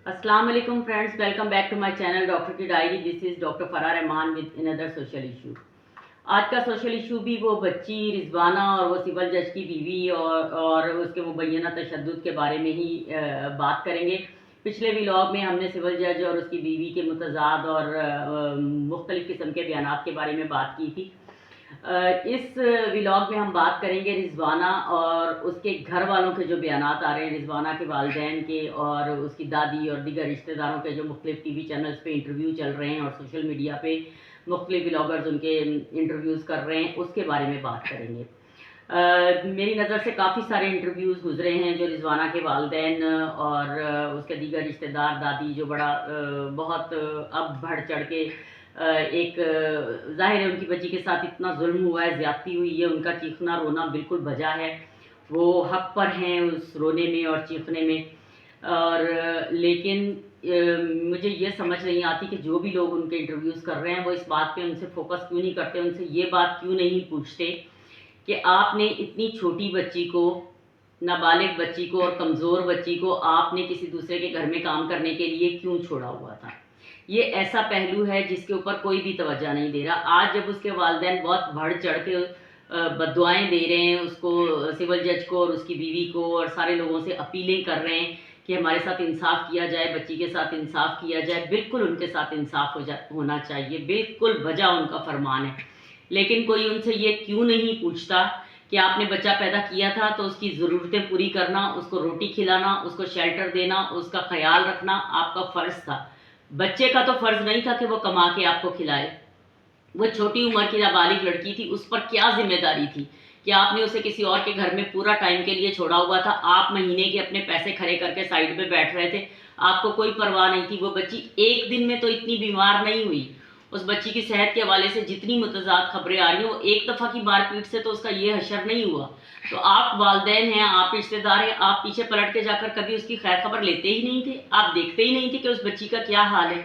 अस्सलाम वालेकुम friends, welcome back to my channel doctor की diary. This is doctor Farar Rahman with another social issue. आज का सोशल इशू भी वो बच्ची रिजवाना और वो सिविल जज की बीवी और उसके मुबैना तशद्दुद के बारे में ही बात करेंगे। पिछले व्लॉग में हमने सिविल जज और उसकी बीवी के मुतज़ाद और मुख्तलिफ़ किस्म के बयानात के बारे में बात की थी। इस व्लॉग में हम बात करेंगे रिजवाना और उसके घर वालों के जो बयानात आ रहे हैं, रिजवाना के वालिदैन के और उसकी दादी और दीगर रिश्तेदारों के जो मुख्तलिफ टीवी चैनल्स पे इंटरव्यू चल रहे हैं और सोशल मीडिया पे मुख्तलिफ व्लॉगर्स उनके इंटरव्यूज़ कर रहे हैं, उसके बारे में बात करेंगे। मेरी नज़र से काफ़ी सारे इंटरव्यूज़ गुजरे हैं जो रिजवाना के वालिदैन और उसके दीगर रिश्तेदार, दादी जो बहुत अब बढ़ चढ़ के एक ज़ाहिर है उनकी बच्ची के साथ इतना जुल्म हुआ है, ज़्यादती हुई है, उनका चीखना रोना बिल्कुल बजा है। वो हक पर हैं उस रोने में और चीखने में। और लेकिन मुझे ये समझ नहीं आती कि जो भी लोग उनके इंटरव्यूज़ कर रहे हैं वो इस बात पे उनसे फोकस क्यों नहीं करते, उनसे ये बात क्यों नहीं पूछते कि आपने इतनी छोटी बच्ची को, नाबालिग बच्ची को और कमज़ोर बच्ची को आपने किसी दूसरे के घर में काम करने के लिए क्यों छोड़ा हुआ था। ये ऐसा पहलू है जिसके ऊपर कोई भी तवज्जो नहीं दे रहा। आज जब उसके वालिदैन बहुत बढ़ चढ़ के बद्दुआएं दे रहे हैं उसको, सिविल जज को और उसकी बीवी को, और सारे लोगों से अपीलें कर रहे हैं कि हमारे साथ इंसाफ किया जाए, बच्ची के साथ इंसाफ किया जाए, बिल्कुल उनके साथ इंसाफ होना चाहिए, बिल्कुल बजा उनका फरमान है। लेकिन कोई उनसे ये क्यों नहीं पूछता कि आपने बच्चा पैदा किया था तो उसकी ज़रूरतें पूरी करना, उसको रोटी खिलाना, उसको शेल्टर देना, उसका ख्याल रखना आपका फ़र्ज़ था। बच्चे का तो फ़र्ज़ नहीं था कि वो कमा के आपको खिलाए। वो छोटी उम्र की नाबालिग लड़की थी, उस पर क्या जिम्मेदारी थी कि आपने उसे किसी और के घर में पूरा टाइम के लिए छोड़ा हुआ था। आप महीने के अपने पैसे खड़े करके साइड में बैठ रहे थे, आपको कोई परवाह नहीं थी। वो बच्ची एक दिन में तो इतनी बीमार नहीं हुई। उस बच्ची की सेहत के हवाले से जितनी मुतज़ाद खबरें आ रही हैं, वो एक दफ़ा की मारपीट से तो उसका ये हशर नहीं हुआ। तो आप वालिदैन हैं, आप रिश्तेदार हैं, आप पीछे पलट के जाकर कभी उसकी खैर खबर लेते ही नहीं थे, आप देखते ही नहीं थे कि उस बच्ची का क्या हाल है।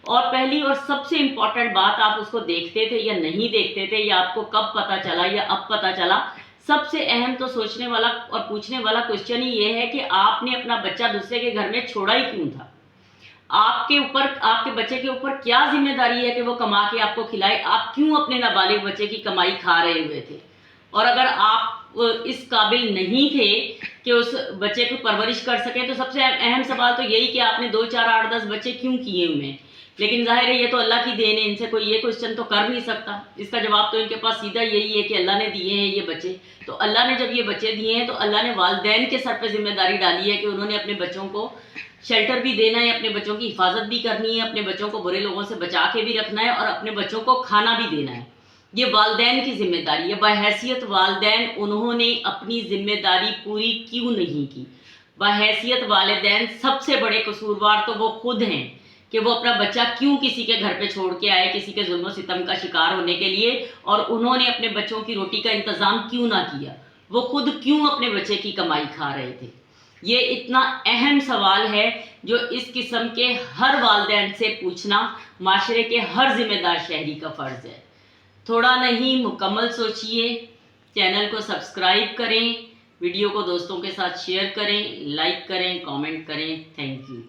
और पहली और सबसे इम्पॉर्टेंट बात, आप उसको देखते थे या नहीं देखते थे, या आपको कब पता चला या अब पता चला। सबसे अहम तो सोचने वाला और पूछने वाला क्वेश्चन ही ये है कि आपने अपना बच्चा दूसरे के घर में छोड़ा ही क्यों था। आपके ऊपर, आपके बच्चे के ऊपर क्या जिम्मेदारी है कि वो कमा के आपको खिलाए। आप क्यों अपने नाबालिग बच्चे की कमाई खा रहे हुए थे? और अगर आप इस काबिल नहीं थे कि उस बच्चे को परवरिश कर सकें, तो सबसे अहम सवाल तो यही कि आपने 2, 4, 8, 10 बच्चे क्यों किए हुए। लेकिन जाहिर है ये तो अल्लाह की देन है, इनसे कोई ये क्वेश्चन तो कर नहीं सकता। इसका जवाब तो इनके पास सीधा यही है कि अल्लाह ने दिए हैं ये बच्चे। तो अल्लाह ने जब ये बच्चे दिए हैं तो अल्लाह ने वालिदैन के सर पर जिम्मेदारी डाली है कि उन्होंने अपने बच्चों को शेल्टर भी देना है, अपने बच्चों की हिफाजत भी करनी है, अपने बच्चों को बुरे लोगों से बचा के भी रखना है और अपने बच्चों को खाना भी देना है। ये वालिदैन की जिम्मेदारी है। बहैसियत वालिदैन उन्होंने अपनी जिम्मेदारी पूरी क्यों नहीं की? बहैसियत वालिदैन सबसे बड़े कसूरवार तो वो खुद हैं कि वो अपना बच्चा क्यों किसी के घर पे छोड़ के आए, किसी के जुल्म सितम का शिकार होने के लिए, और उन्होंने अपने बच्चों की रोटी का इंतज़ाम क्यों ना किया। वो खुद क्यों अपने बच्चे की कमाई खा रहे थे। ये इतना अहम सवाल है जो इस किस्म के हर वालिदैन से पूछना माशरे के हर जिम्मेदार शहरी का फ़र्ज़ है। थोड़ा नहीं, मुकम्मल सोचिए। चैनल को सब्सक्राइब करें, वीडियो को दोस्तों के साथ शेयर करें, लाइक करें, कमेंट करें। Thank you.